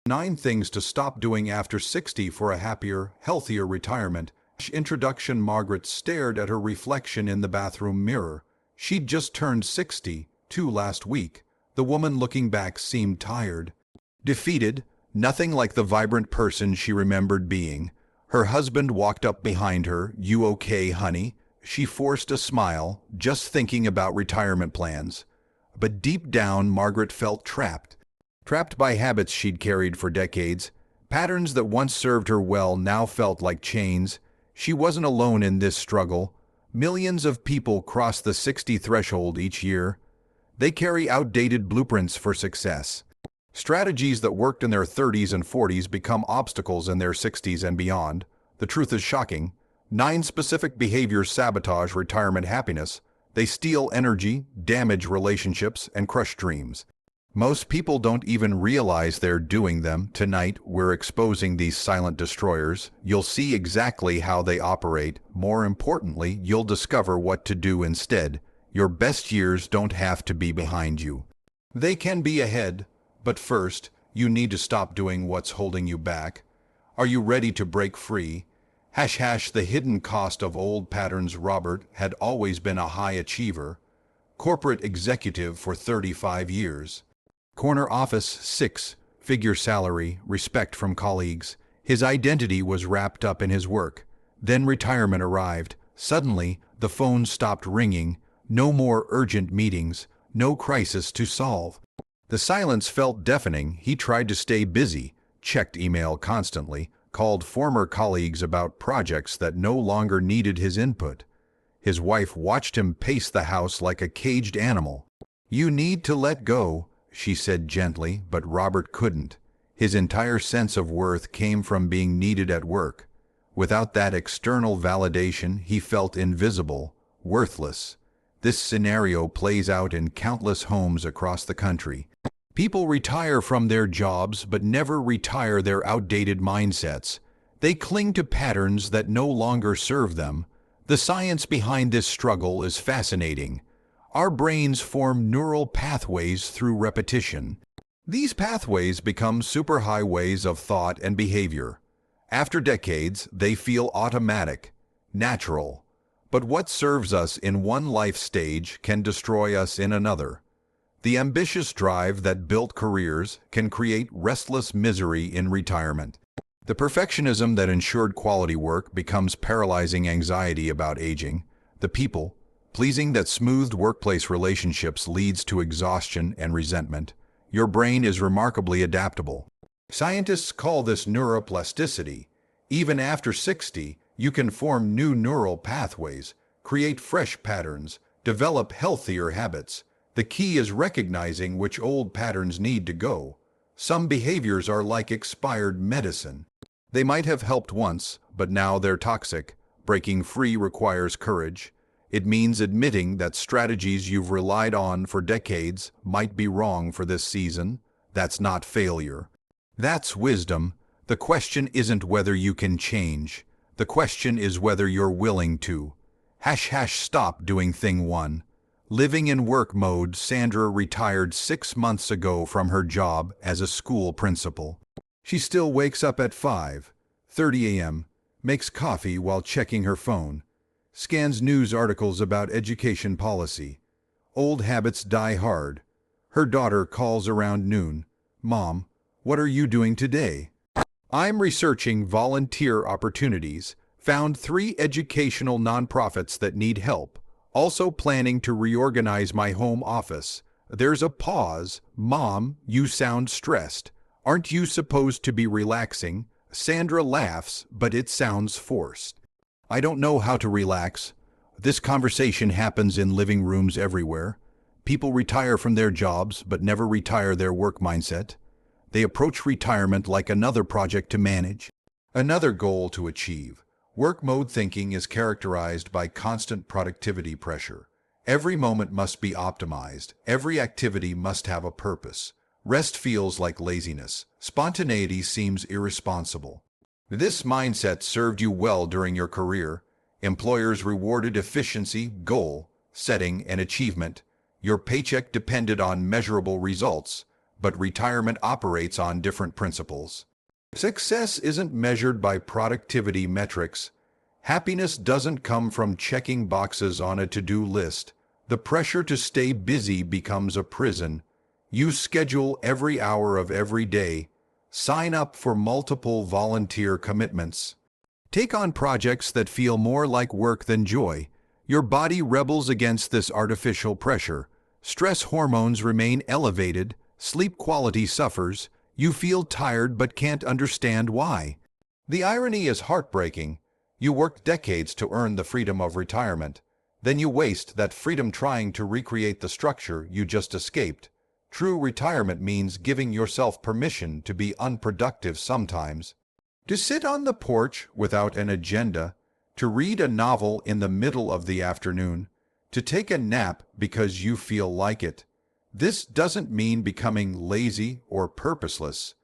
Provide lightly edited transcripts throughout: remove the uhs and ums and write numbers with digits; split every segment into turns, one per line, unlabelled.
9 things to stop doing after 60 for a happier, healthier retirement. Introduction. Margaret stared at her reflection in the bathroom mirror. She'd just turned 62 last week. The woman looking back seemed tired, defeated, nothing like the vibrant person she remembered being. Her husband walked up behind her. "You okay, honey?" She forced a smile, just thinking about retirement plans. But deep down, Margaret felt trapped. Trapped by habits she'd carried for decades. Patterns that once served her well now felt like chains. She wasn't alone in this struggle. Millions of people cross the 60 threshold each year. They carry outdated blueprints for success. Strategies that worked in their 30s and 40s become obstacles in their 60s and beyond. The truth is shocking. 9 specific behaviors sabotage retirement happiness. They steal energy, damage relationships, and crush dreams. Most people don't even realize they're doing them. Tonight, we're exposing these silent destroyers. You'll see exactly how they operate. More importantly, you'll discover what to do instead. Your best years don't have to be behind you. They can be ahead. But first, you need to stop doing what's holding you back. Are you ready to break free? The hidden cost of old patterns. Robert had always been a high achiever. Corporate executive for 35 years. Corner office, 6-figure salary, respect from colleagues. His identity was wrapped up in his work. Then retirement arrived. Suddenly, the phone stopped ringing. No more urgent meetings. No crisis to solve. The silence felt deafening. He tried to stay busy, checked email constantly, called former colleagues about projects that no longer needed his input. His wife watched him pace the house like a caged animal. "You need to let go," she said gently, but Robert couldn't. His entire sense of worth came from being needed at work. Without that external validation, he felt invisible, worthless. This scenario plays out in countless homes across the country. People retire from their jobs but never retire their outdated mindsets. They cling to patterns that no longer serve them. The science behind this struggle is fascinating. Our brains form neural pathways through repetition. These pathways become superhighways of thought and behavior. After decades, they feel automatic, natural. But what serves us in one life stage can destroy us in another. The ambitious drive that built careers can create restless misery in retirement. The perfectionism that ensured quality work becomes paralyzing anxiety about aging. The people-pleasing that smoothed workplace relationships leads to exhaustion and resentment. Your brain is remarkably adaptable. Scientists call this neuroplasticity. Even after 60, you can form new neural pathways, create fresh patterns, develop healthier habits. The key is recognizing which old patterns need to go. Some behaviors are like expired medicine. They might have helped once, but now they're toxic. Breaking free requires courage. It means admitting that strategies you've relied on for decades might be wrong for this season. That's not failure. That's wisdom. The question isn't whether you can change. The question is whether you're willing to. Stop doing thing 1. Living in work mode. Sandra retired 6 months ago from her job as a school principal. She still wakes up at 5:30 a.m., makes coffee while checking her phone, scans news articles about education policy. Old habits die hard. Her daughter calls around noon. "Mom, what are you doing today?" "I'm researching volunteer opportunities. Found 3 educational nonprofits that need help. Also planning to reorganize my home office." There's a pause. "Mom, you sound stressed. Aren't you supposed to be relaxing?" Sandra laughs, but it sounds forced. "I don't know how to relax." This conversation happens in living rooms everywhere. People retire from their jobs, but never retire their work mindset. They approach retirement like another project to manage, another goal to achieve. Work mode thinking is characterized by constant productivity pressure. Every moment must be optimized. Every activity must have a purpose. Rest feels like laziness. Spontaneity seems irresponsible. This mindset served you well during your career. Employers rewarded efficiency, goal setting, and achievement. Your paycheck depended on measurable results. but retirement operates on different principles. Success isn't measured by productivity metrics. Happiness doesn't come from checking boxes on a to-do list. The pressure to stay busy becomes a prison. You schedule every hour of every day. Sign up for multiple volunteer commitments. Take on projects that feel more like work than joy. Your body rebels against this artificial pressure. Stress hormones remain elevated, sleep quality suffers, you feel tired but can't understand why. The irony is heartbreaking. You worked decades to earn the freedom of retirement. Then you waste that freedom trying to recreate the structure you just escaped. True retirement means giving yourself permission to be unproductive sometimes. To sit on the porch without an agenda, to read a novel in the middle of the afternoon, to take a nap because you feel like it. This doesn't mean becoming lazy or purposeless.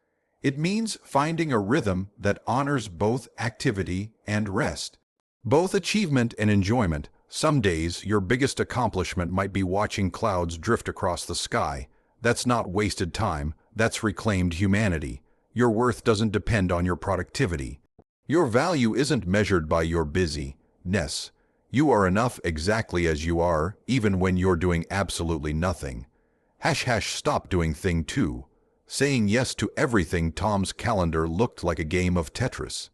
It means finding a rhythm that honors both activity and rest, both achievement and enjoyment. Some days, your biggest accomplishment might be watching clouds drift across the sky. That's not wasted time, that's reclaimed humanity. Your worth doesn't depend on your productivity. Your value isn't measured by your busyness. You are enough exactly as you are, even when you're doing absolutely nothing. Stop doing thing 2. Saying yes to everything. Tom's calendar looked like a game of Tetris.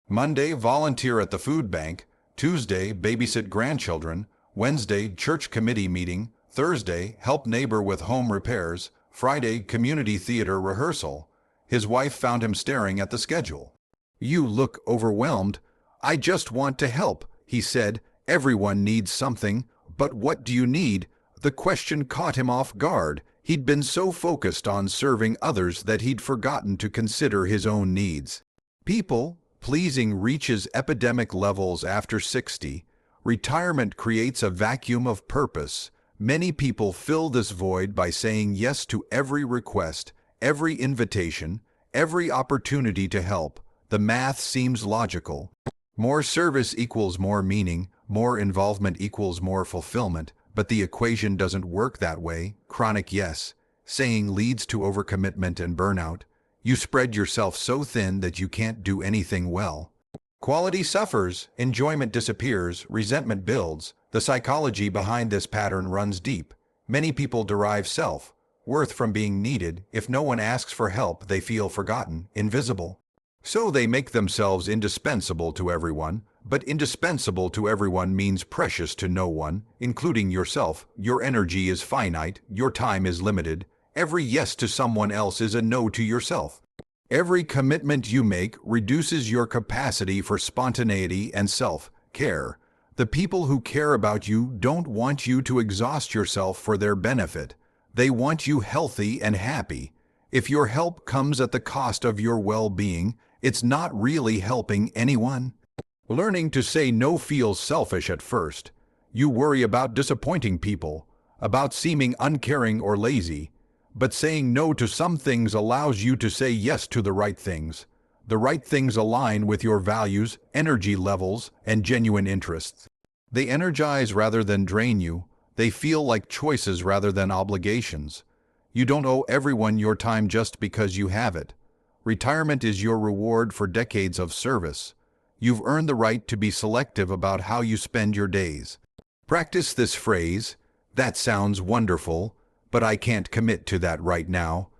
Monday, volunteer at the food bank. Tuesday, babysit grandchildren. Wednesday, church committee meeting. Thursday, help neighbor with home repairs. Friday, community theater rehearsal. His wife found him staring at the schedule. "You look overwhelmed." "I just want to help," he said. "Everyone needs something, but what do you need?" The question caught him off guard. He'd been so focused on serving others that he'd forgotten to consider his own needs. People pleasing reaches epidemic levels after 60. Retirement creates a vacuum of purpose. Many people fill this void by saying yes to every request, every invitation, every opportunity to help. The math seems logical. More service equals more meaning, more involvement equals more fulfillment, but the equation doesn't work that way. Chronic yes saying leads to overcommitment and burnout. You spread yourself so thin that you can't do anything well. Quality suffers, enjoyment disappears, resentment builds. The psychology behind this pattern runs deep. Many people derive self-worth from being needed. If no one asks for help, they feel forgotten, invisible. So they make themselves indispensable to everyone, but indispensable to everyone means precious to no one, including yourself. Your energy is finite, your time is limited. Every yes to someone else is a no to yourself. Every commitment you make reduces your capacity for spontaneity and self-care. The people who care about you don't want you to exhaust yourself for their benefit. They want you healthy and happy. If your help comes at the cost of your well-being, it's not really helping anyone. Learning to say no feels selfish at first. You worry about disappointing people, about seeming uncaring or lazy. But saying no to some things allows you to say yes to the right things. The right things align with your values, energy levels, and genuine interests. They energize rather than drain you. They feel like choices rather than obligations. You don't owe everyone your time just because you have it. Retirement is your reward for decades of service. You've earned the right to be selective about how you spend your days. Practice this phrase: "That sounds wonderful, but I can't commit to that right now."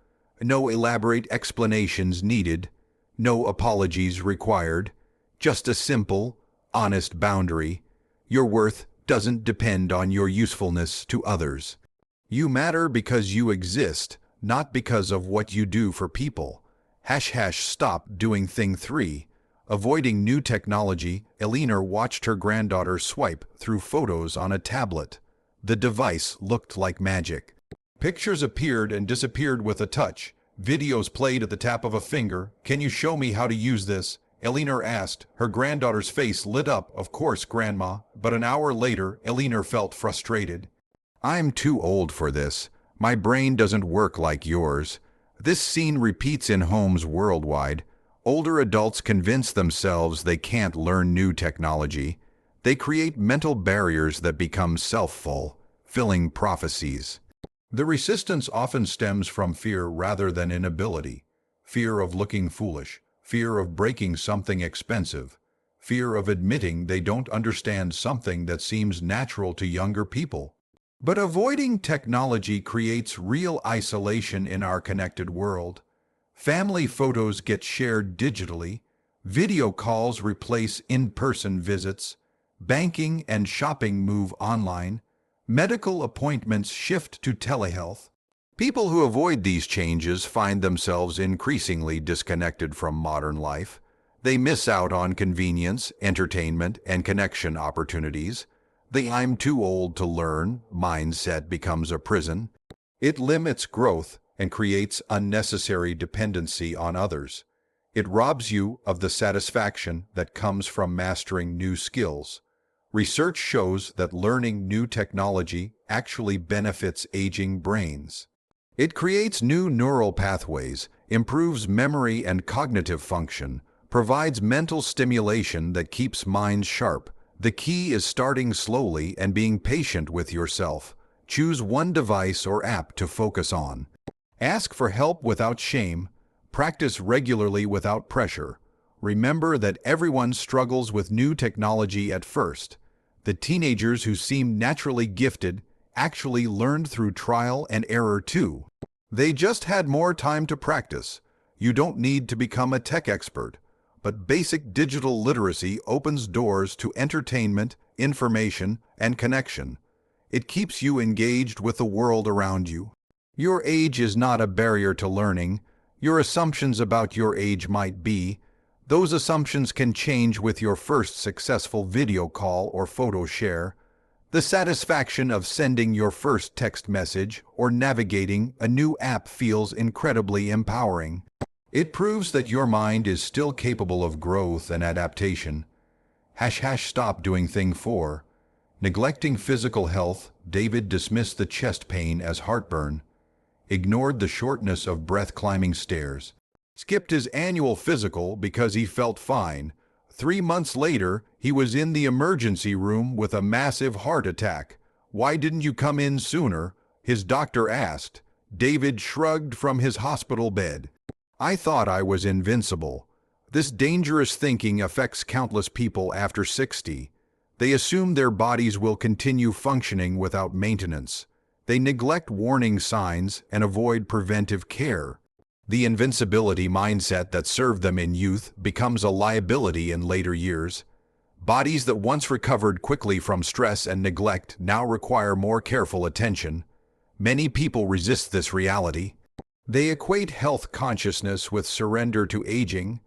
No elaborate explanations needed. No apologies required. Just a simple, honest boundary. Your worth doesn't depend on your usefulness to others. You matter because you exist, not because of what you do for people. Stop doing thing 3. Avoiding new technology. Eleanor watched her granddaughter swipe through photos on a tablet. The device looked like magic. Pictures appeared and disappeared with a touch. Videos played at the tap of a finger. "Can you show me how to use this?" Eleanor asked. Her granddaughter's face lit up. "Of course, Grandma." But an hour later, Eleanor felt frustrated. "I'm too old for this. My brain doesn't work like yours." This scene repeats in homes worldwide. Older adults convince themselves they can't learn new technology. They create mental barriers that become self-fulfilling prophecies. The resistance often stems from fear rather than inability. Fear of looking foolish, fear of breaking something expensive, fear of admitting they don't understand something that seems natural to younger people. But avoiding technology creates real isolation in our connected world. Family photos get shared digitally, video calls replace in-person visits, banking and shopping move online, medical appointments shift to telehealth. People who avoid these changes find themselves increasingly disconnected from modern life. They miss out on convenience, entertainment, and connection opportunities. The "I'm too old to learn" mindset becomes a prison. It limits growth and creates unnecessary dependency on others. It robs you of the satisfaction that comes from mastering new skills. Research shows that learning new technology actually benefits aging brains. It creates new neural pathways, improves memory and cognitive function, provides mental stimulation that keeps minds sharp. The key is starting slowly and being patient with yourself. Choose one device or app to focus on. Ask for help without shame. Practice regularly without pressure. Remember that everyone struggles with new technology at first. The teenagers who seem naturally gifted actually learned through trial and error too. They just had more time to practice. You don't need to become a tech expert, but basic digital literacy opens doors to entertainment, information, and connection. It keeps you engaged with the world around you. Your age is not a barrier to learning. Your assumptions about your age might be. Those assumptions can change with your first successful video call or photo share. The satisfaction of sending your first text message or navigating a new app feels incredibly empowering. It proves that your mind is still capable of growth and adaptation. Stop doing thing 4. Neglecting physical health. David dismissed the chest pain as heartburn, ignored the shortness of breath climbing stairs, skipped his annual physical because he felt fine. 3 months later, he was in the emergency room with a massive heart attack. "Why didn't you come in sooner?" his doctor asked. David shrugged from his hospital bed. "I thought I was invincible." This dangerous thinking affects countless people after 60. They assume their bodies will continue functioning without maintenance. They neglect warning signs and avoid preventive care. The invincibility mindset that served them in youth becomes a liability in later years. Bodies that once recovered quickly from stress and neglect now require more careful attention. Many people resist this reality. They equate health consciousness with surrender to aging.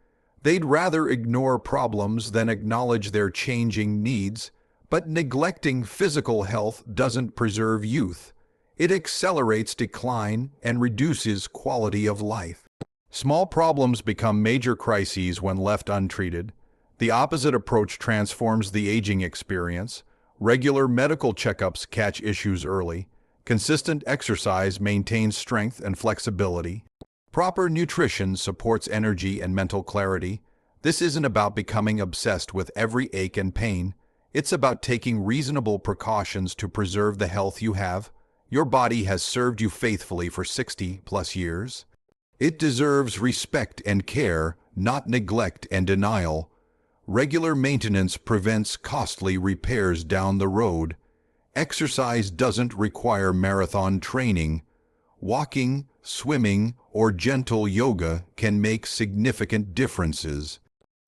They'd rather ignore problems than acknowledge their changing needs. But neglecting physical health doesn't preserve youth. It accelerates decline and reduces quality of life. Small problems become major crises when left untreated. The opposite approach transforms the aging experience. Regular medical checkups catch issues early. Consistent exercise maintains strength and flexibility. Proper nutrition supports energy and mental clarity. This isn't about becoming obsessed with every ache and pain. It's about taking reasonable precautions to preserve the health you have. Your body has served you faithfully for 60+ years. It deserves respect and care, not neglect and denial. Regular maintenance prevents costly repairs down the road. Exercise doesn't require marathon training. Walking, swimming, or gentle yoga can make significant differences.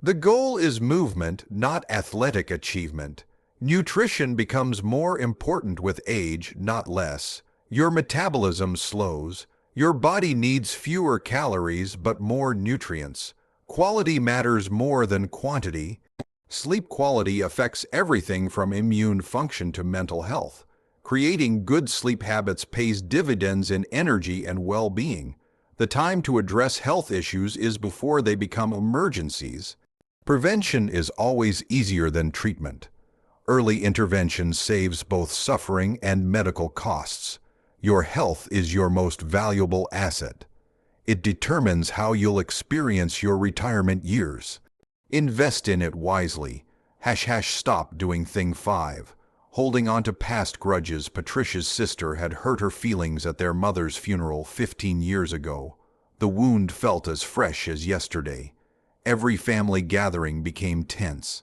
The goal is movement, not athletic achievement. Nutrition becomes more important with age, not less. Your metabolism slows. Your body needs fewer calories but more nutrients. Quality matters more than quantity. Sleep quality affects everything from immune function to mental health. Creating good sleep habits pays dividends in energy and well-being. The time to address health issues is before they become emergencies. Prevention is always easier than treatment. Early intervention saves both suffering and medical costs. Your health is your most valuable asset. It determines how you'll experience your retirement years. Invest in it wisely. Stop doing thing 5. Holding on to past grudges, Patricia's sister had hurt her feelings at their mother's funeral 15 years ago. The wound felt as fresh as yesterday. Every family gathering became tense.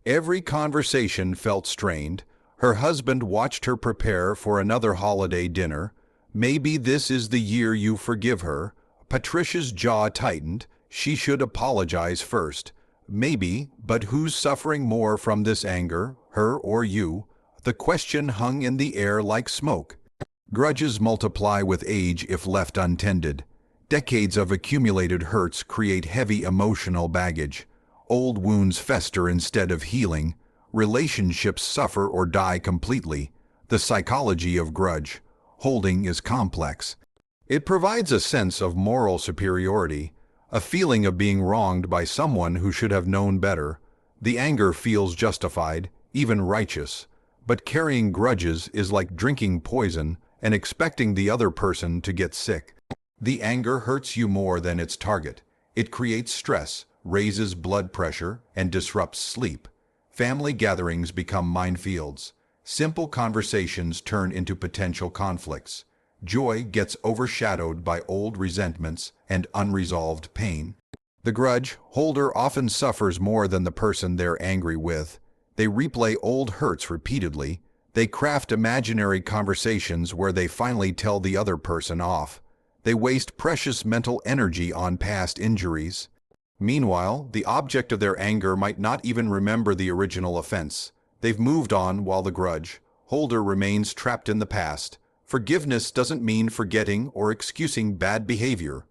Every conversation felt strained. Her husband watched her prepare for another holiday dinner. Maybe this is the year you forgive her. Patricia's jaw tightened. She should apologize first. Maybe, but who's suffering more from this anger, her or you? The question hung in the air like smoke. Grudges multiply with age if left untended. Decades of accumulated hurts create heavy emotional baggage. Old wounds fester instead of healing. Relationships suffer or die completely. The psychology of grudge holding is complex. It provides a sense of moral superiority, a feeling of being wronged by someone who should have known better. The anger feels justified, even righteous. But carrying grudges is like drinking poison and expecting the other person to get sick. The anger hurts you more than its target. It creates stress, raises blood pressure, and disrupts sleep. Family gatherings become minefields. Simple conversations turn into potential conflicts. Joy gets overshadowed by old resentments and unresolved pain. The grudge holder often suffers more than the person they're angry with. They replay old hurts repeatedly. They craft imaginary conversations where they finally tell the other person off. They waste precious mental energy on past injuries. Meanwhile, the object of their anger might not even remember the original offense. They've moved on while the grudge holder remains trapped in the past. Forgiveness doesn't mean forgetting or excusing bad behavior.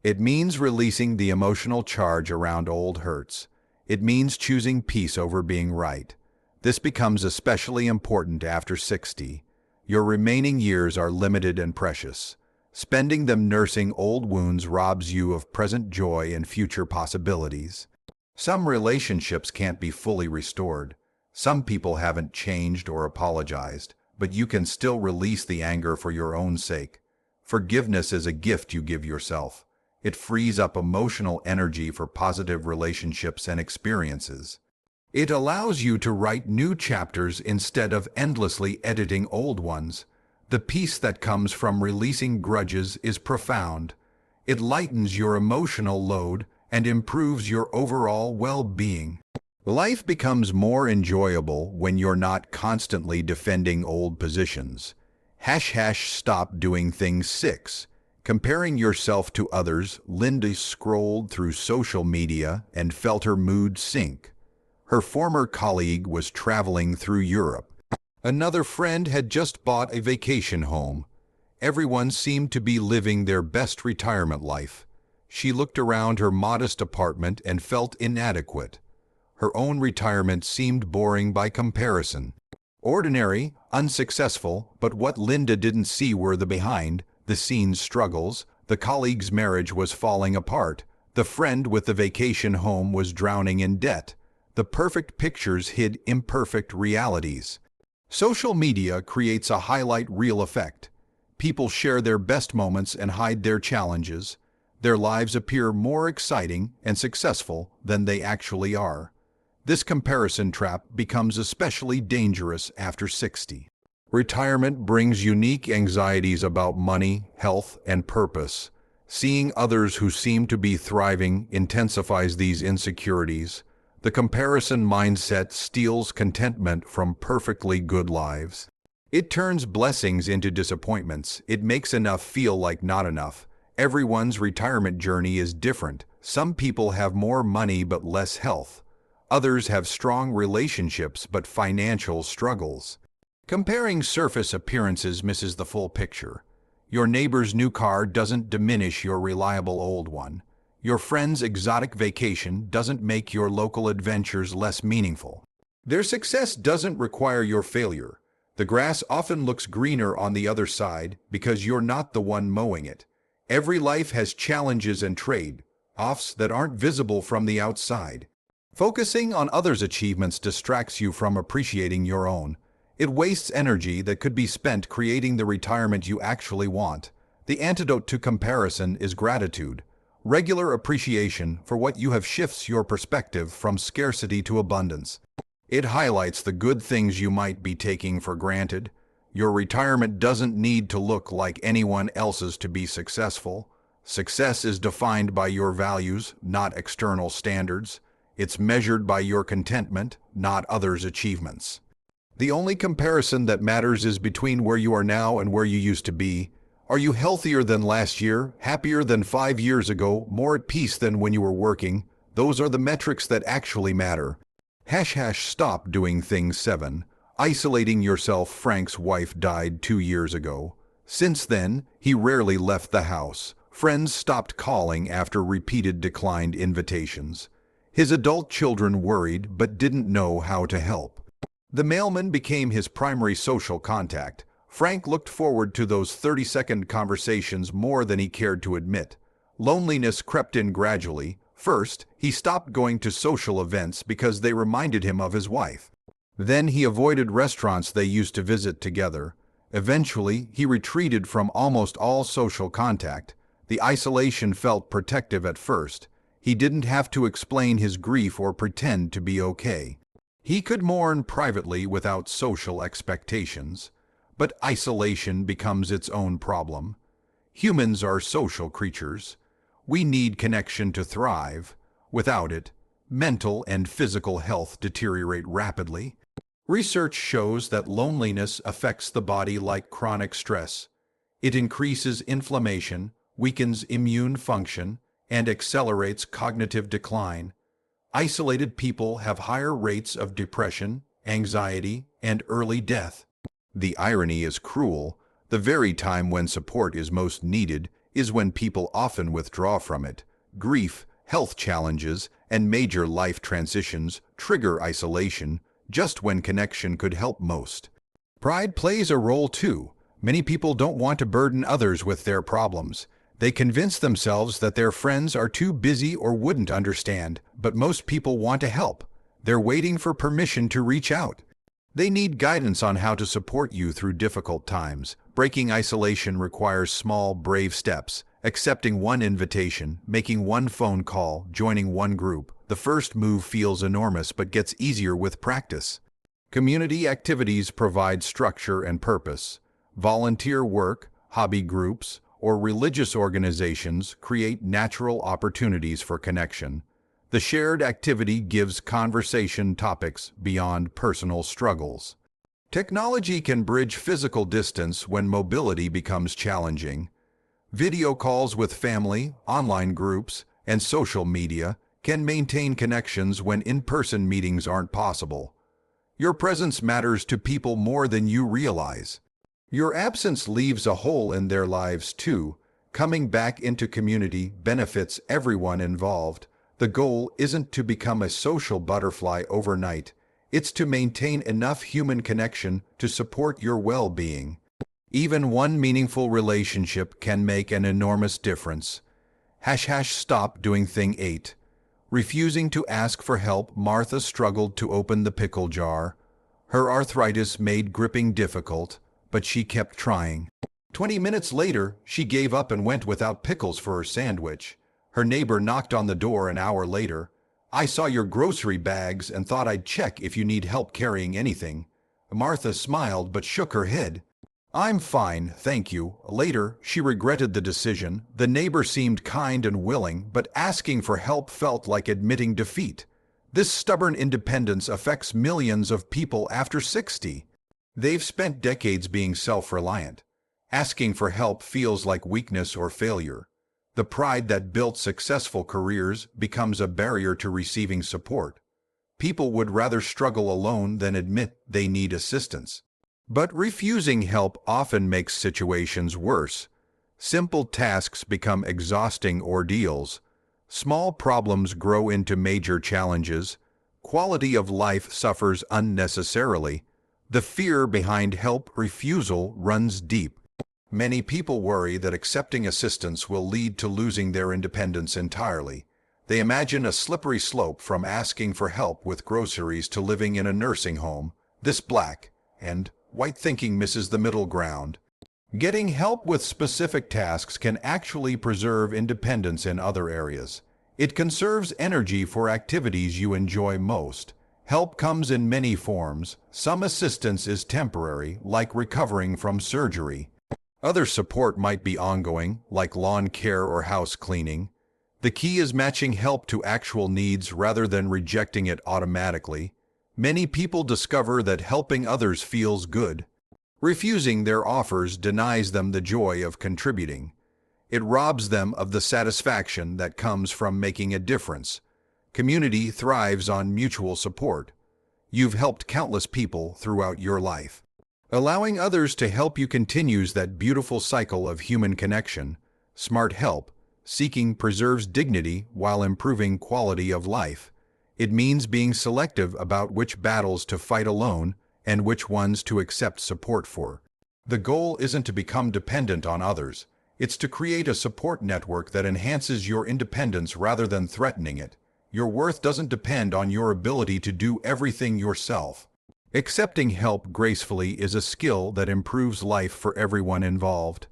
It means releasing the emotional charge around old hurts. It means choosing peace over being right. This becomes especially important after 60. Your remaining years are limited and precious. Spending them nursing old wounds robs you of present joy and future possibilities. Some relationships can't be fully restored. Some people haven't changed or apologized, but you can still release the anger for your own sake. Forgiveness is a gift you give yourself. It frees up emotional energy for positive relationships and experiences. It allows you to write new chapters instead of endlessly editing old ones. The peace that comes from releasing grudges is profound. It lightens your emotional load and improves your overall well-being. Life becomes more enjoyable when you're not constantly defending old positions. Stop doing things 6. Comparing yourself to others, Linda scrolled through social media and felt her mood sink. Her former colleague was traveling through Europe. Another friend had just bought a vacation home. Everyone seemed to be living their best retirement life. She looked around her modest apartment and felt inadequate. Her own retirement seemed boring by comparison. Ordinary, unsuccessful, but what Linda didn't see were the scenes struggles. The colleague's marriage was falling apart. The friend with the vacation home was drowning in debt. The perfect pictures hid imperfect realities. Social media creates a highlight reel effect. People share their best moments and hide their challenges. Their lives appear more exciting and successful than they actually are. This comparison trap becomes especially dangerous after 60. Retirement brings unique anxieties about money, health, and purpose. Seeing others who seem to be thriving intensifies these insecurities. The comparison mindset steals contentment from perfectly good lives. It turns blessings into disappointments. It makes enough feel like not enough. Everyone's retirement journey is different. Some people have more money but less health. Others have strong relationships but financial struggles. Comparing surface appearances misses the full picture. Your neighbor's new car doesn't diminish your reliable old one. Your friend's exotic vacation doesn't make your local adventures less meaningful. Their success doesn't require your failure. The grass often looks greener on the other side because you're not the one mowing it. Every life has challenges and trade-offs that aren't visible from the outside. Focusing on others' achievements distracts you from appreciating your own. It wastes energy that could be spent creating the retirement you actually want. The antidote to comparison is gratitude. Regular appreciation for what you have shifts your perspective from scarcity to abundance. It highlights the good things you might be taking for granted. Your retirement doesn't need to look like anyone else's to be successful. Success is defined by your values, not external standards. It's measured by your contentment, not others' achievements. The only comparison that matters is between where you are now and where you used to be. Are you healthier than last year, happier than 5 years ago, more at peace than when you were working? Those are the metrics that actually matter. Stop doing things 7. Isolating yourself. Frank's wife died 2 years ago. Since then, he rarely left the house. Friends stopped calling after repeated declined invitations. His adult children worried but didn't know how to help. The mailman became his primary social contact. Frank looked forward to those 30-second conversations more than he cared to admit. Loneliness crept in gradually. First, he stopped going to social events because they reminded him of his wife. Then he avoided restaurants they used to visit together. Eventually, he retreated from almost all social contact. The isolation felt protective at first. He didn't have to explain his grief or pretend to be okay. He could mourn privately without social expectations. But isolation becomes its own problem. Humans are social creatures. We need connection to thrive. Without it, mental and physical health deteriorate rapidly. Research shows that loneliness affects the body like chronic stress. It increases inflammation, weakens immune function, and accelerates cognitive decline. Isolated people have higher rates of depression, anxiety, and early death. The irony is cruel. The very time when support is most needed is when people often withdraw from it. Grief, health challenges, and major life transitions trigger isolation just when connection could help most. Pride plays a role too. Many people don't want to burden others with their problems. They convince themselves that their friends are too busy or wouldn't understand, but most people want to help. They're waiting for permission to reach out. They need guidance on how to support you through difficult times. Breaking isolation requires small, brave steps. Accepting one invitation, making one phone call, joining one group. The first move feels enormous but gets easier with practice. Community activities provide structure and purpose. Volunteer work, hobby groups, or religious organizations create natural opportunities for connection. The shared activity gives conversation topics beyond personal struggles. Technology can bridge physical distance when mobility becomes challenging. Video calls with family, online groups, and social media can maintain connections when in-person meetings aren't possible. Your presence matters to people more than you realize. Your absence leaves a hole in their lives too. Coming back into community benefits everyone involved. The goal isn't to become a social butterfly overnight. It's to maintain enough human connection to support your well-being. Even one meaningful relationship can make an enormous difference. Stop doing thing 8. Refusing to ask for help. Martha struggled to open the pickle jar. Her arthritis made gripping difficult, but she kept trying. 20 minutes later, she gave up and went without pickles for her sandwich. Her neighbor knocked on the door an hour later. "I saw your grocery bags and thought I'd check if you need help carrying anything." Martha smiled but shook her head. "I'm fine, thank you." Later, she regretted the decision. The neighbor seemed kind and willing, but asking for help felt like admitting defeat. This stubborn independence affects millions of people after 60. They've spent decades being self-reliant. Asking for help feels like weakness or failure. The pride that built successful careers becomes a barrier to receiving support. People would rather struggle alone than admit they need assistance. But refusing help often makes situations worse. Simple tasks become exhausting ordeals. Small problems grow into major challenges. Quality of life suffers unnecessarily. The fear behind help refusal runs deep. Many people worry that accepting assistance will lead to losing their independence entirely. They imagine a slippery slope from asking for help with groceries to living in a nursing home. This black and white thinking misses the middle ground. Getting help with specific tasks can actually preserve independence in other areas. It conserves energy for activities you enjoy most. Help comes in many forms. Some assistance is temporary, like recovering from surgery. Other support might be ongoing, like lawn care or house cleaning. The key is matching help to actual needs rather than rejecting it automatically. Many people discover that helping others feels good. Refusing their offers denies them the joy of contributing. It robs them of the satisfaction that comes from making a difference. Community thrives on mutual support. You've helped countless people throughout your life. Allowing others to help you continues that beautiful cycle of human connection. Smart help, seeking preserves dignity while improving quality of life. It means being selective about which battles to fight alone and which ones to accept support for. The goal isn't to become dependent on others. It's to create a support network that enhances your independence rather than threatening it. Your worth doesn't depend on your ability to do everything yourself. Accepting help gracefully is a skill that improves life for everyone involved.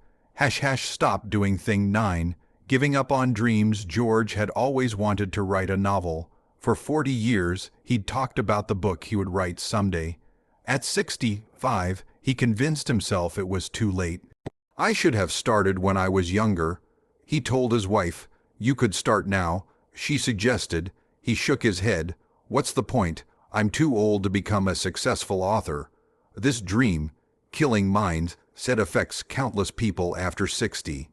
Stop doing thing 9. Giving up on dreams. George had always wanted to write a novel. For 40 years, he'd talked about the book he would write someday. At 65, he convinced himself it was too late. I should have started when I was younger, he told his wife. You could start now, she suggested. He shook his head. What's the point? I'm too old to become a successful author. This dream, killing minds, said affects countless people after 60.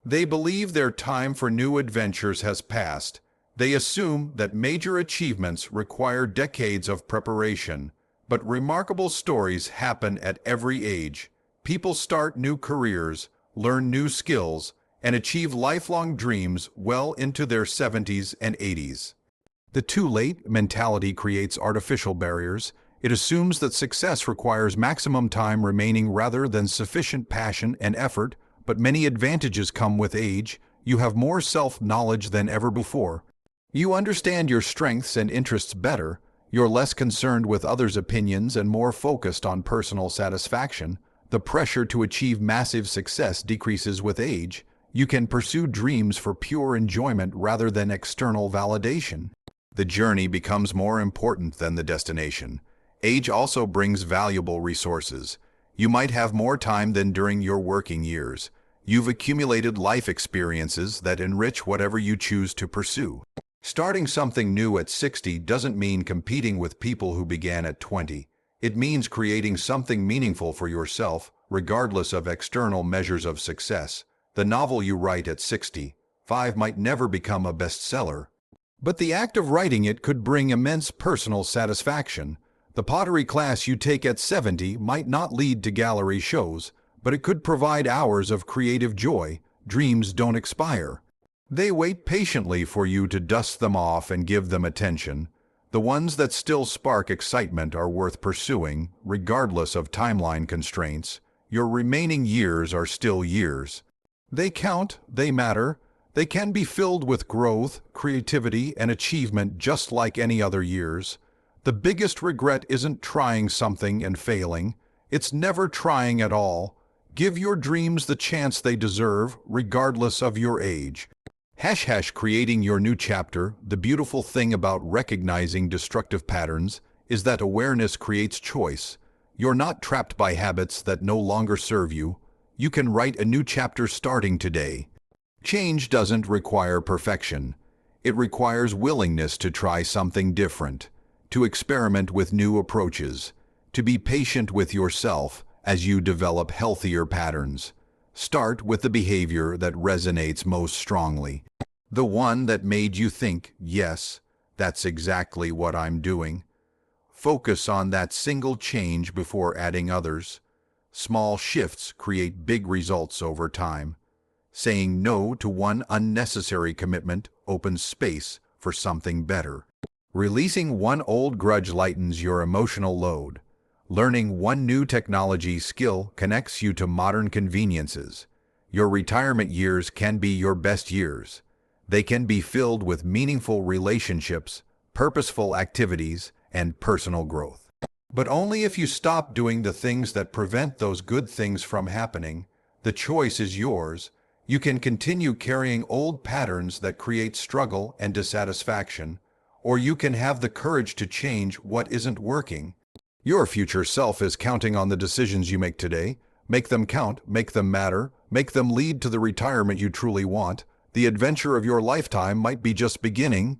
They believe their time for new adventures has passed. They assume that major achievements require decades of preparation. But remarkable stories happen at every age. People start new careers, learn new skills, and achieve lifelong dreams well into their 70s and 80s. The too late mentality creates artificial barriers. It assumes that success requires maximum time remaining rather than sufficient passion and effort, but many advantages come with age. You have more self-knowledge than ever before. You understand your strengths and interests better. You're less concerned with others' opinions and more focused on personal satisfaction. The pressure to achieve massive success decreases with age. You can pursue dreams for pure enjoyment rather than external validation. The journey becomes more important than the destination. Age also brings valuable resources. You might have more time than during your working years. You've accumulated life experiences that enrich whatever you choose to pursue. Starting something new at 60 doesn't mean competing with people who began at 20. It means creating something meaningful for yourself, regardless of external measures of success. The novel you write at 65 might never become a bestseller, but the act of writing it could bring immense personal satisfaction. The pottery class you take at 70 might not lead to gallery shows, but it could provide hours of creative joy. Dreams don't expire. They wait patiently for you to dust them off and give them attention. The ones that still spark excitement are worth pursuing, regardless of timeline constraints. Your remaining years are still years. They count, they matter. They can be filled with growth, creativity, and achievement just like any other years. The biggest regret isn't trying something and failing. It's never trying at all. Give your dreams the chance they deserve, regardless of your age. Creating your new chapter. The beautiful thing about recognizing destructive patterns is that awareness creates choice. You're not trapped by habits that no longer serve you. You can write a new chapter starting today. Change doesn't require perfection. It requires willingness to try something different, to experiment with new approaches, to be patient with yourself as you develop healthier patterns. Start with the behavior that resonates most strongly. The one that made you think, yes, that's exactly what I'm doing. Focus on that single change before adding others. Small shifts create big results over time. Saying no to one unnecessary commitment opens space for something better. Releasing one old grudge lightens your emotional load. Learning one new technology skill connects you to modern conveniences. Your retirement years can be your best years. They can be filled with meaningful relationships, purposeful activities, and personal growth. But only if you stop doing the things that prevent those good things from happening. The choice is yours. You can continue carrying old patterns that create struggle and dissatisfaction, or you can have the courage to change what isn't working. Your future self is counting on the decisions you make today. Make them count, make them matter, make them lead to the retirement you truly want. The adventure of your lifetime might be just beginning.